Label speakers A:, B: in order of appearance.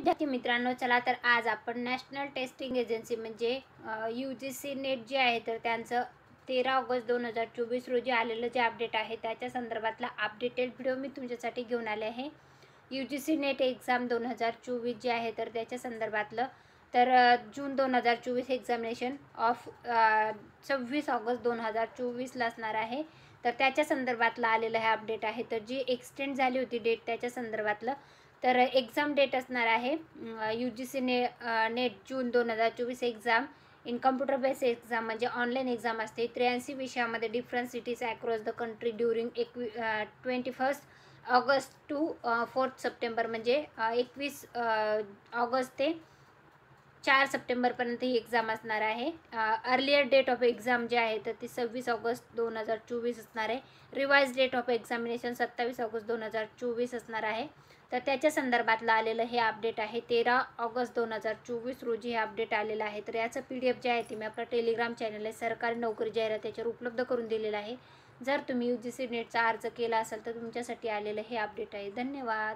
A: विद्यार्थी मित्रांनो, चला तर आज आपण नॅशनल टेस्टिंग एजन्सी म्हणजे UGC नेट जे आहे तर त्यांचं 13 ऑगस्ट 2024 रोजी आलेलं जे अपडेट आहे त्याच्या संदर्भातला अपडेटेड व्हिडिओ मी तुमच्यासाठी घेऊन आले आहे. UGC नेट एक्झाम 2024 जे आहे तर त्याच्या संदर्भातलं तर जून 2024 एक्झामिनेशन ऑफ 26 ऑगस्ट 2024ला असणार आहे. तर त्याच्या संदर्भातलं आलेलं हे अपडेट आहे. तर जी एक्सटेंड झाली होती डेट त्याच्या संदर्भातलं तर एक्झाम डेट असणार आहे UGC net June 2024 exam in computer base exam म्हणजे ऑनलाईन एक्झाम असते. 83 विषयामध्ये different cities across the country during 21 August to 4 September म्हणजे 21 ऑगस्ट ते 4 सप्टेंबरपर्यंत ही एक्झाम असणार आहे. अर्लियर डेट ऑफ एक्झाम जे आहे तर ती 26 ऑगस्ट 2024 असणार आहे. Revise date of examination 27 August 2024 असणार आहे. तर त्याच्या संदर्भातलं आलेलं हे अपडेट आहे. 13 ऑगस्ट 2024 रोजी हे अपडेट आलेलं आहे. तर याचं PDF जे आहे ते मी आपल्या टेलिग्राम चॅनल आहे सरकारी नोकरी जाहिरात त्याच्यावर उपलब्ध करून दिलेलं आहे. जर तुम्ही UGC नेटचा अर्ज केला असेल तर तुमच्यासाठी आलेलं हे अपडेट आहे. धन्यवाद.